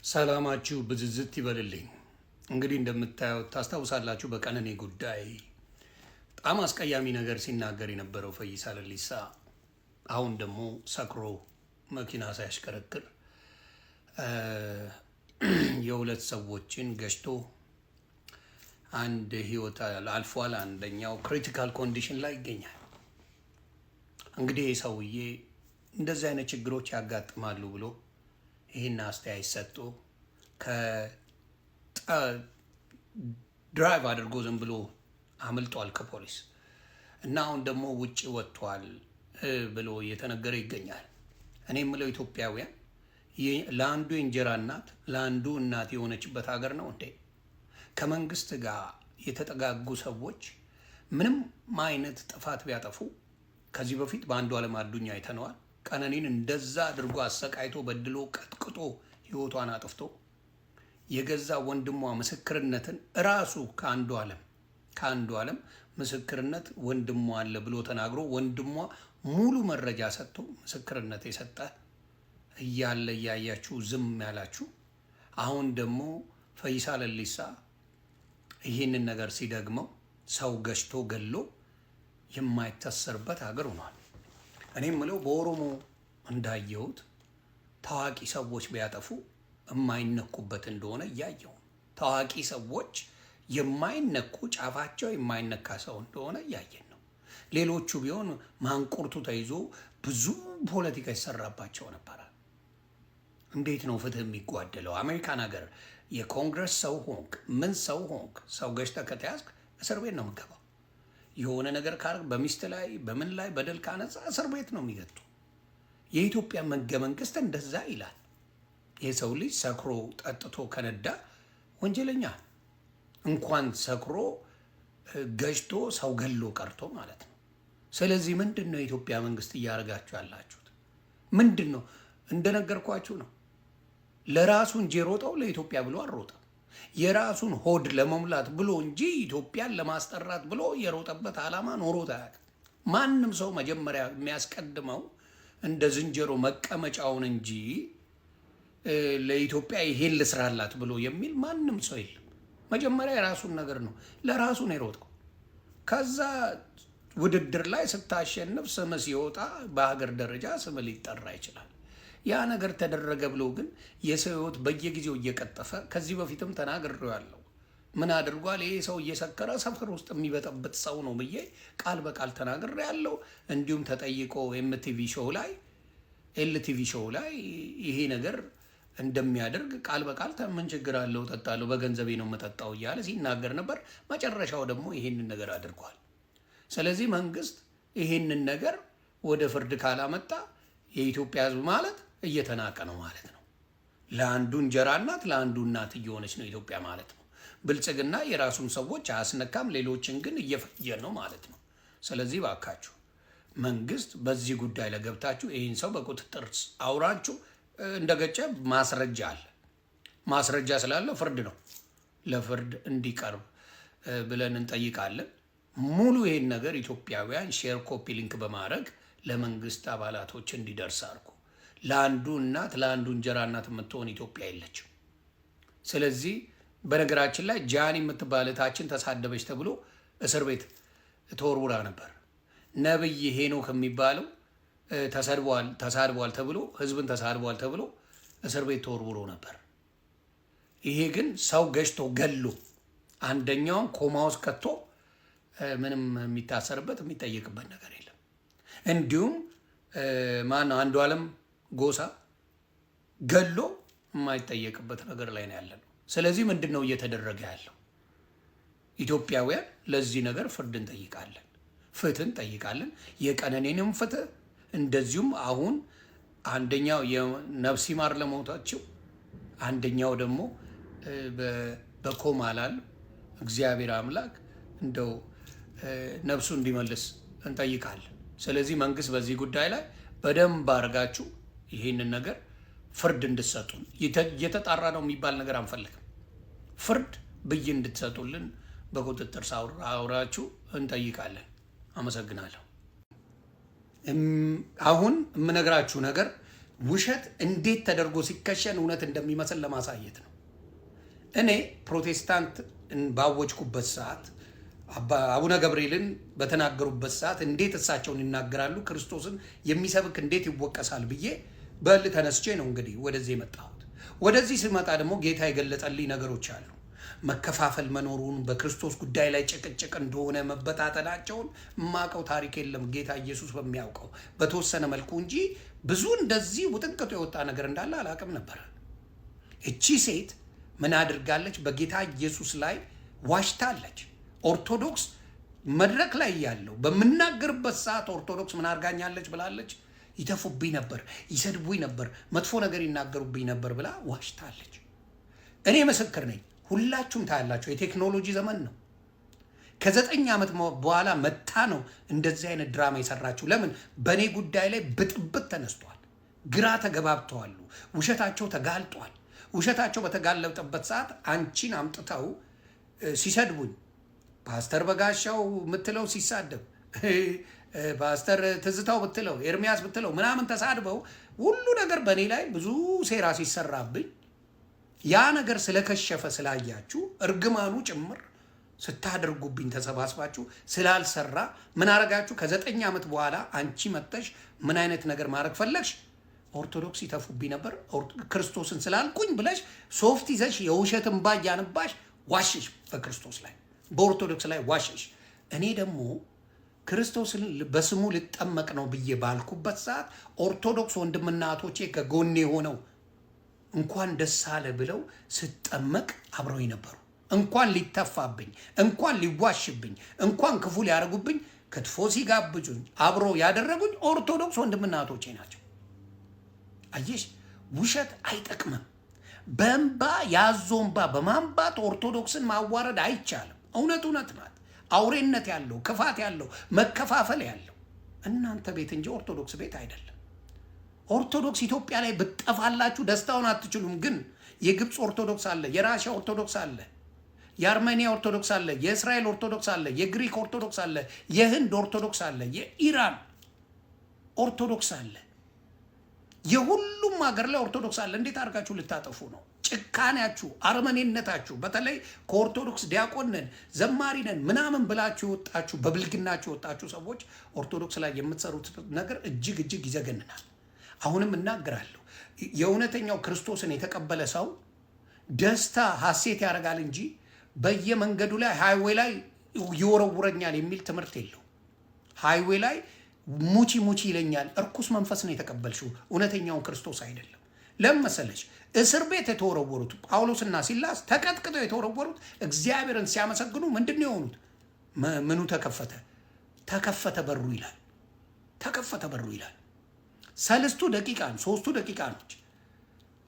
ሰላማችሁ ብዝዝት ይበልልኝ። እንግዲህ እንደምታዩት ታስታውሳላችሁ በቀነኔ ጉዳይ በጣም አስቀያሚ ነገር ሲናገር የነበረው ፈይሳ ለሊሳ አሁን ደግሞ ሰክሮ መኪና ሳያሽከረክር የሁለት ሰዎችን ገጭቶ አንድ ህይወት አልፏል። አንደኛው ክሪቲካል ኮንዲሽን ላይ ይገኛል። እንግዲህ ሰውዬ እንደዚህ አይነት ችግሮች ያጋጥማሉ ብሎ ይህን አስተያየት ሰጥቶ ድራይቭ አድርጎ ዝም ብሎ አምልጧል ከፖሊስ እና አሁን ደግሞ ውጭ ወጥቷል ብሎ እየተነገረ ይገኛል። እኔ የምለው ኢትዮጵያውያን ለአንዱ የእንጀራ እናት ለአንዱ እናት የሆነችበት ሀገር ነው እንዴ? ከመንግስት ጋር የተጠጋጉ ሰዎች ምንም አይነት ጥፋት ቢያጠፉ ከዚህ በፊት በአንዱዓለም አዱኛ አይተነዋል። ቀነኒን እንደዛ አድርጎ አሰቃይቶ በድሎ ቀጥቅጦ ህይወቷን አጥፍቶ የገዛ ወንድሟ ምስክርነትን ራሱ ከአንዱዓለም ምስክርነት ወንድሟ አለ ብሎ ተናግሮ ወንድሟ ሙሉ መረጃ ሰጥቶ ምስክርነት የሰጠ እያለ እያያችሁ ዝም ያላችሁ፣ አሁን ደግሞ ፈይሳ ለሊሳ ይህንን ነገር ሲደግመው ሰው ገጭቶ ገሎ የማይታሰርበት ሀገር ሆኗል። እኔ የምለው በኦሮሞ እንዳየሁት ታዋቂ ሰዎች ቢያጠፉ የማይነኩበት እንደሆነ እያየው፣ ታዋቂ ሰዎች የማይነኩ ጫፋቸው የማይነካ ሰው እንደሆነ እያየን ነው። ሌሎቹ ቢሆን ማንቁርቱ ተይዞ ብዙ ፖለቲካ ይሰራባቸው ነበረ። እንዴት ነው ፍትህ የሚጓደለው? አሜሪካን ሀገር የኮንግረስ ሰው ሆንክ ምን ሰው ሆንክ ሰው ገጭተህ ከተያዝክ እስር ቤት ነው የምንገባው። የሆነ ነገር ካርግ በሚስት ላይ በምን ላይ በደል ካነጻ እስር ቤት ነው የሚገቱ። የኢትዮጵያ ሕገ መንግስት እንደዛ ይላል። የሰው ልጅ ሰክሮ ጠጥቶ ከነዳ ወንጀለኛ፣ እንኳን ሰክሮ ገጭቶ ሰው ገሎ ቀርቶ ማለት ነው። ስለዚህ ምንድን ነው የኢትዮጵያ መንግስት እያደረጋችሁ ያላችሁት? ምንድን ነው? እንደነገርኳችሁ ነው። ለራሱ እንጂ የሮጠው ለኢትዮጵያ ብሎ አልሮጠም። የራሱን ሆድ ለመሙላት ብሎ እንጂ ኢትዮጵያን ለማስጠራት ብሎ የሮጠበት ዓላማ ኖሮት አያውቅም። ማንም ሰው መጀመሪያ የሚያስቀድመው እንደ ዝንጀሮ መቀመጫውን እንጂ ለኢትዮጵያ ይሄን ልስራላት ብሎ የሚል ማንም ሰው የለም። መጀመሪያ የራሱን ነገር ነው፣ ለራሱ ነው የሮጠው። ከዛ ውድድር ላይ ስታሸንፍ ስም ሲወጣ በሀገር ደረጃ ስም ሊጠራ ይችላል። ያ ነገር ተደረገ ብሎ ግን የሰው ህይወት በየጊዜው እየቀጠፈ ከዚህ በፊትም ተናግሬዋለሁ። ምን አድርጓል? ይሄ ሰው እየሰከረ ሰፈር ውስጥ የሚበጠብጥ ሰው ነው ብዬ ቃል በቃል ተናግሬያለሁ። እንዲሁም ተጠይቆ ኤልቲቪ ሾው ላይ ይሄ ነገር እንደሚያደርግ ቃል በቃል ምን ችግር አለው ጠጣለሁ፣ በገንዘቤ ነው የምጠጣው እያለ ሲናገር ነበር። መጨረሻው ደግሞ ይሄንን ነገር አድርጓል። ስለዚህ መንግስት ይሄንን ነገር ወደ ፍርድ ካላመጣ የኢትዮጵያ ህዝብ ማለት እየተናቀ ነው ማለት ነው። ለአንዱ እንጀራ እናት ለአንዱ እናት እየሆነች ነው ኢትዮጵያ ማለት ነው። ብልጽግና የራሱን ሰዎች አያስነካም፣ ሌሎችን ግን እየፈጀ ነው ማለት ነው። ስለዚህ ባካችሁ መንግስት በዚህ ጉዳይ ላይ ገብታችሁ ይህን ሰው በቁጥጥር አውራችሁ እንደገጨ ማስረጃ አለ። ማስረጃ ስላለ ፍርድ ነው፣ ለፍርድ እንዲቀርብ ብለን እንጠይቃለን። ሙሉ ይህን ነገር ኢትዮጵያውያን ሼር ኮፒ ሊንክ በማድረግ ለመንግስት አባላቶች እንዲደርስ አድርጉ። ለአንዱ እናት ለአንዱ እንጀራ እናት የምትሆን ኢትዮጵያ የለችም። ስለዚህ በነገራችን ላይ ጃኒ የምትባል እህታችን ተሳደበች ተብሎ እስር ቤት ተወርውራ ነበር። ነብይ ሄኖክ የሚባለው ተሳድቧል ተብሎ ህዝብን ተሳድቧል ተብሎ እስር ቤት ተወርውሮ ነበር። ይሄ ግን ሰው ገጭቶ ገሎ አንደኛውን ኮማ ውስጥ ከቶ ምንም የሚታሰርበት የሚጠየቅበት ነገር የለም። እንዲሁም ማነው አንዱዓለም ጎሳ ገሎ የማይጠየቅበት ነገር ላይ ነው ያለነው። ስለዚህ ምንድን ነው እየተደረገ ያለው? ኢትዮጵያውያን ለዚህ ነገር ፍርድ እንጠይቃለን፣ ፍትህ እንጠይቃለን። የቀነኔንም ፍትህ እንደዚሁም አሁን አንደኛው የነፍስ ይማር ለሞታቸው፣ አንደኛው ደግሞ በኮማ ላሉ እግዚአብሔር አምላክ እንደው ነፍሱ እንዲመልስ እንጠይቃለን። ስለዚህ መንግስት በዚህ ጉዳይ ላይ በደንብ አድርጋችሁ ይህንን ነገር ፍርድ እንድትሰጡን፣ እየተጣራ ነው የሚባል ነገር አንፈልግም። ፍርድ ብይን እንድትሰጡልን በቁጥጥር አውራችሁ እንጠይቃለን። አመሰግናለሁ። አሁን የምነግራችሁ ነገር ውሸት እንዴት ተደርጎ ሲከሸን እውነት እንደሚመስል ለማሳየት ነው። እኔ ፕሮቴስታንት ባወጅኩበት ሰዓት አቡነ ገብርኤልን በተናገሩበት ሰዓት እንዴት እሳቸውን ይናገራሉ፣ ክርስቶስን የሚሰብክ እንዴት ይወቀሳል ብዬ በል ተነስቼ ነው እንግዲህ ወደዚህ የመጣሁት። ወደዚህ ስመጣ ደግሞ ጌታ የገለጠልኝ ነገሮች አሉ። መከፋፈል መኖሩን፣ በክርስቶስ ጉዳይ ላይ ጭቅጭቅ እንደሆነ፣ መበታተናቸውን የማውቀው ታሪክ የለም ጌታ ኢየሱስ በሚያውቀው በተወሰነ መልኩ እንጂ ብዙ እንደዚህ ውጥንቅጡ የወጣ ነገር እንዳለ አላውቅም ነበረ። እቺ ሴት ምን አድርጋለች? በጌታ ኢየሱስ ላይ ዋሽታለች። ኦርቶዶክስ መድረክ ላይ ያለው በምናገርበት ሰዓት ኦርቶዶክስ ምን አድርጋኛለች ብላለች? ይተፉብኝ ነበር፣ ይሰድቡኝ ነበር፣ መጥፎ ነገር ይናገሩብኝ ነበር ብላ ዋሽታለች። እኔ ምስክር ነኝ። ሁላችሁም ታያላችሁ። የቴክኖሎጂ ዘመን ነው። ከ9 ዓመት በኋላ መታ ነው እንደዚህ አይነት ድራማ የሰራችሁ። ለምን? በእኔ ጉዳይ ላይ ብጥብጥ ተነስቷል። ግራ ተገባብተዋሉ። ውሸታቸው ተጋልጧል። ውሸታቸው በተጋለጠበት ሰዓት አንቺን አምጥተው ሲሰድቡኝ፣ ፓስተር በጋሻው ምትለው ሲሳደብ፣ ፓስተር ትዝታው ብትለው፣ ኤርሚያስ ብትለው ምናምን ተሳድበው ሁሉ ነገር በእኔ ላይ ብዙ ሴራ ሲሰራብኝ ያ ነገር ስለከሸፈ ስላያችሁ እርግማኑ ጭምር ስታደርጉብኝ ተሰባስባችሁ ስላልሰራ ምን አረጋችሁ? ከ9 ዓመት በኋላ አንቺ መጥተሽ ምን አይነት ነገር ማድረግ ፈለግሽ? ኦርቶዶክስ ይተፉብኝ ነበር ክርስቶስን ስላልኩኝ ብለሽ ሶፍት ይዘሽ የውሸት እንባ እያነባሽ ዋሽሽ። በክርስቶስ ላይ በኦርቶዶክስ ላይ ዋሽሽ። እኔ ደግሞ ክርስቶስን በስሙ ልጠመቅ ነው ብዬ ባልኩበት ሰዓት ኦርቶዶክስ ወንድምና እህቶቼ ከጎኔ ሆነው እንኳን ደስ አለ ብለው ስጠመቅ አብረውኝ ነበሩ። እንኳን ሊተፋብኝ፣ እንኳን ሊዋሽብኝ፣ እንኳን ክፉ ሊያደርጉብኝ ክትፎ ሲጋብዙኝ አብሮ ያደረጉኝ ኦርቶዶክስ ወንድምና እህቶቼ ናቸው። አየሽ፣ ውሸት አይጠቅምም። በእንባ ያዞ እንባ በማንባት ኦርቶዶክስን ማዋረድ አይቻልም። እውነት እውነት ናት። አውሬነት ያለው ክፋት ያለው መከፋፈል ያለው እናንተ ቤት እንጂ ኦርቶዶክስ ቤት አይደለም። ኦርቶዶክስ ኢትዮጵያ ላይ ብትጠፋላችሁ ደስታውን አትችሉም። ግን የግብፅ ኦርቶዶክስ አለ፣ የራሽያ ኦርቶዶክስ አለ፣ የአርሜኒያ ኦርቶዶክስ አለ፣ የእስራኤል ኦርቶዶክስ አለ፣ የግሪክ ኦርቶዶክስ አለ፣ የህንድ ኦርቶዶክስ አለ፣ የኢራን ኦርቶዶክስ አለ። የሁሉም ሀገር ላይ ኦርቶዶክስ አለ። እንዴት አድርጋችሁ ልታጠፉ ነው? ጭካኔያችሁ፣ አርመኔነታችሁ፣ በተለይ ከኦርቶዶክስ ዲያቆን ነን ዘማሪ ነን ምናምን ብላችሁ የወጣችሁ በብልግናችሁ የወጣችሁ ሰዎች ኦርቶዶክስ ላይ የምትሰሩት ነገር እጅግ እጅግ ይዘገንናል። አሁንም እናገራለሁ፣ የእውነተኛው ክርስቶስን የተቀበለ ሰው ደስታ ሐሴት ያደርጋል እንጂ በየመንገዱ ላይ ሃይዌይ ላይ ይወረውረኛል የሚል ትምህርት የለው። ሃይዌይ ላይ ሙቺ ሙቺ ይለኛል። እርኩስ መንፈስ ነው የተቀበልሽው፣ እውነተኛውን ክርስቶስ አይደለም። ለምን መሰለሽ? እስር ቤት የተወረወሩት ጳውሎስና ሲላስ ተቀጥቅጠው የተወረወሩት እግዚአብሔርን ሲያመሰግኑ ምንድን ነው የሆኑት? ምኑ ተከፈተ? ተከፈተ በሩ ይላል። ተከፈተ በሩ ይላል። 3 ደቂቃ ነው፣ 3 ደቂቃ ነች።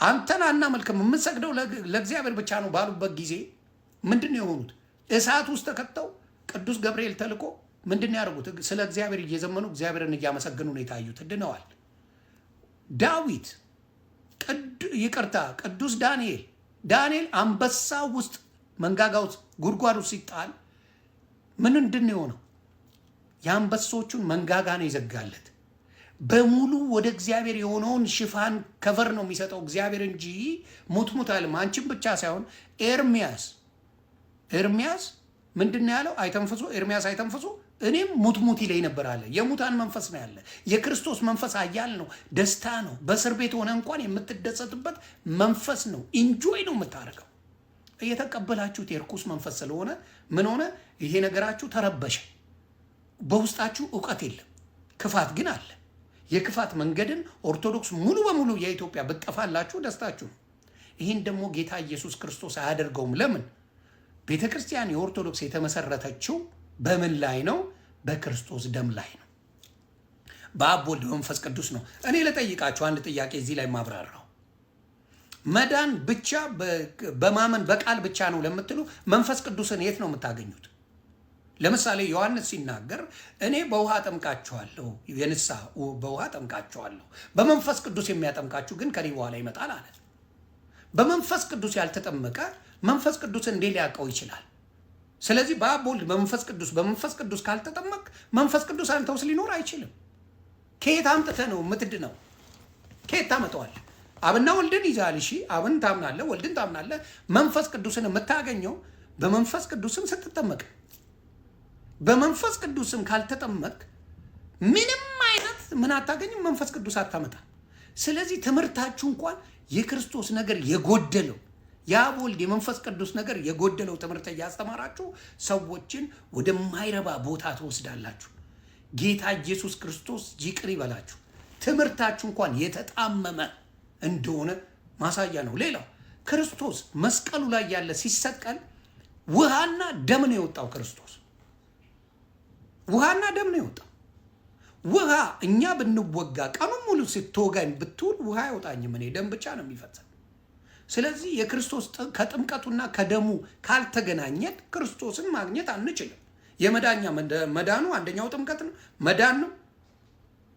አንተን አናመልክም የምንሰግደው ለእግዚአብሔር ብቻ ነው ባሉበት ጊዜ ምንድን ነው የሆኑት? እሳት ውስጥ ተከተው ቅዱስ ገብርኤል ተልኮ ምንድን ነው ያደርጉት? ስለ እግዚአብሔር እየዘመኑ እግዚአብሔርን እያመሰገኑ ነው የታዩት። ድነዋል። ዳዊት ቅዱስ ዳንኤል አንበሳ ውስጥ መንጋጋ ውስጥ ጉድጓድ ውስጥ ሲጣል ምንድን ነው የሆነው? የአንበሶቹን መንጋጋ ነው የዘጋለት። በሙሉ ወደ እግዚአብሔር የሆነውን ሽፋን ከቨር ነው የሚሰጠው እግዚአብሔር እንጂ ሙትሙት አለም። አንቺን ብቻ ሳይሆን ኤርሚያስ ምንድን ነው ያለው? አይተንፍሱ፣ ኤርሚያስ አይተንፍሱ፣ እኔም ሙትሙት ይለኝ ነበር አለ። የሙታን መንፈስ ነው ያለ። የክርስቶስ መንፈስ አያል ነው፣ ደስታ ነው። በእስር ቤት ሆነ እንኳን የምትደሰትበት መንፈስ ነው። ኢንጆይ ነው የምታደርገው። እየተቀበላችሁት የርኩስ መንፈስ ስለሆነ ምን ሆነ? ይሄ ነገራችሁ ተረበሸ። በውስጣችሁ እውቀት የለም፣ ክፋት ግን አለ። የክፋት መንገድን ኦርቶዶክስ ሙሉ በሙሉ የኢትዮጵያ ብትጠፋላችሁ ደስታችሁ ነው። ይህን ደግሞ ጌታ ኢየሱስ ክርስቶስ አያደርገውም። ለምን? ቤተ ክርስቲያን የኦርቶዶክስ የተመሰረተችው በምን ላይ ነው? በክርስቶስ ደም ላይ ነው። በአብ ወልድ በመንፈስ ቅዱስ ነው። እኔ ለጠይቃችሁ አንድ ጥያቄ እዚህ ላይ ማብራራው፣ መዳን ብቻ በማመን በቃል ብቻ ነው ለምትሉ መንፈስ ቅዱስን የት ነው የምታገኙት? ለምሳሌ ዮሐንስ ሲናገር እኔ በውሃ ጠምቃችኋለሁ፣ የንስሐ በውሃ ጠምቃችኋለሁ፣ በመንፈስ ቅዱስ የሚያጠምቃችሁ ግን ከኔ በኋላ ይመጣል አለ። በመንፈስ ቅዱስ ያልተጠመቀ መንፈስ ቅዱስ እንዴት ሊያውቀው ይችላል? ስለዚህ በአብ ወልድ በመንፈስ ቅዱስ ካልተጠመቅ መንፈስ ቅዱስ አንተ ውስጥ ሊኖር አይችልም። ከየት አምጥተህ ነው የምትድነው? ከየት ታመጣዋለህ? አብና ወልድን ይዛል። እሺ አብን ታምናለህ፣ ወልድን ታምናለህ። መንፈስ ቅዱስን የምታገኘው በመንፈስ ቅዱስም ስትጠመቅ። በመንፈስ ቅዱስም ካልተጠመቅ ምንም አይነት ምን አታገኝም፣ መንፈስ ቅዱስ አታመጣ። ስለዚህ ትምህርታችሁ እንኳን የክርስቶስ ነገር የጎደለው የአብ ወልድ የመንፈስ ቅዱስ ነገር የጎደለው ትምህርት እያስተማራችሁ ሰዎችን ወደማይረባ ቦታ ትወስዳላችሁ። ጌታ ኢየሱስ ክርስቶስ ይቅር ይበላችሁ። ትምህርታችሁ እንኳን የተጣመመ እንደሆነ ማሳያ ነው። ሌላው ክርስቶስ መስቀሉ ላይ ያለ ሲሰቀል ውሃና ደም ነው የወጣው። ክርስቶስ ውሃና ደም ነው የወጣው። ውሃ እኛ ብንወጋ ቀኑን ሙሉ ስትወጋኝ ብትውል ውሃ አይወጣኝም፣ እኔ ደም ብቻ ነው የሚፈጸም። ስለዚህ የክርስቶስ ከጥምቀቱና ከደሙ ካልተገናኘን ክርስቶስን ማግኘት አንችልም። የመዳኛ መዳኑ አንደኛው ጥምቀት ነው፣ መዳን ነው።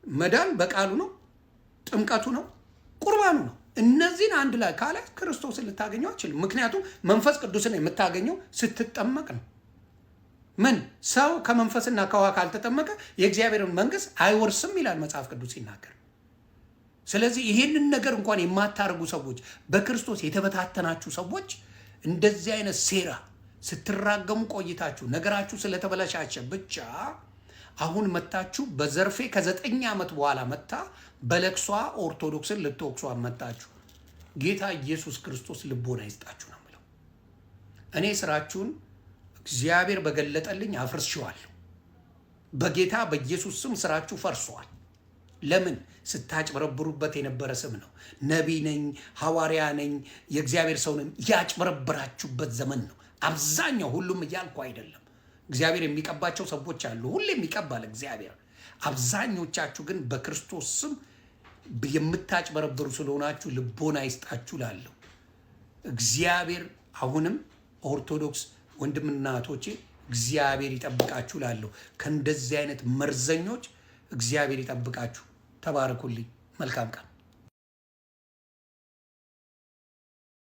መዳን በቃሉ ነው፣ ጥምቀቱ ነው፣ ቁርባኑ ነው። እነዚህን አንድ ላይ ካለ ክርስቶስን ልታገኘው አችልም። ምክንያቱም መንፈስ ቅዱስን የምታገኘው ስትጠመቅ ነው። ምን ሰው ከመንፈስና ከውሃ ካልተጠመቀ የእግዚአብሔርን መንግስት አይወርስም ይላል መጽሐፍ ቅዱስ ሲናገር። ስለዚህ ይሄንን ነገር እንኳን የማታደርጉ ሰዎች፣ በክርስቶስ የተበታተናችሁ ሰዎች እንደዚህ አይነት ሴራ ስትራገሙ ቆይታችሁ ነገራችሁ ስለተበላሻቸ ብቻ አሁን መታችሁ በዘርፌ ከ9 ዓመት በኋላ መታ በለቅሷ ኦርቶዶክስን ልትወቅሷ መታችሁ። ጌታ ኢየሱስ ክርስቶስ ልቦና ይስጣችሁ ነው የምለው። እኔ ስራችሁን እግዚአብሔር በገለጠልኝ አፍርሼዋለሁ። በጌታ በኢየሱስ ስም ስራችሁ ፈርሷል። ለምን? ስታጭበረብሩበት የነበረ ስም ነው። ነቢይ ነኝ፣ ሐዋርያ ነኝ፣ የእግዚአብሔር ሰው ነኝ ያጭበረብራችሁበት ዘመን ነው። አብዛኛው ሁሉም እያልኩ አይደለም። እግዚአብሔር የሚቀባቸው ሰዎች አሉ፣ ሁሌም ይቀባል እግዚአብሔር። አብዛኞቻችሁ ግን በክርስቶስ ስም የምታጭበረብሩ ስለሆናችሁ ልቦና ይስጣችሁ ላለሁ እግዚአብሔር። አሁንም ኦርቶዶክስ ወንድምና እህቶቼ እግዚአብሔር ይጠብቃችሁ ላለሁ ከእንደዚህ አይነት መርዘኞች እግዚአብሔር ይጠብቃችሁ። ተባረኩልኝ። መልካም ቀን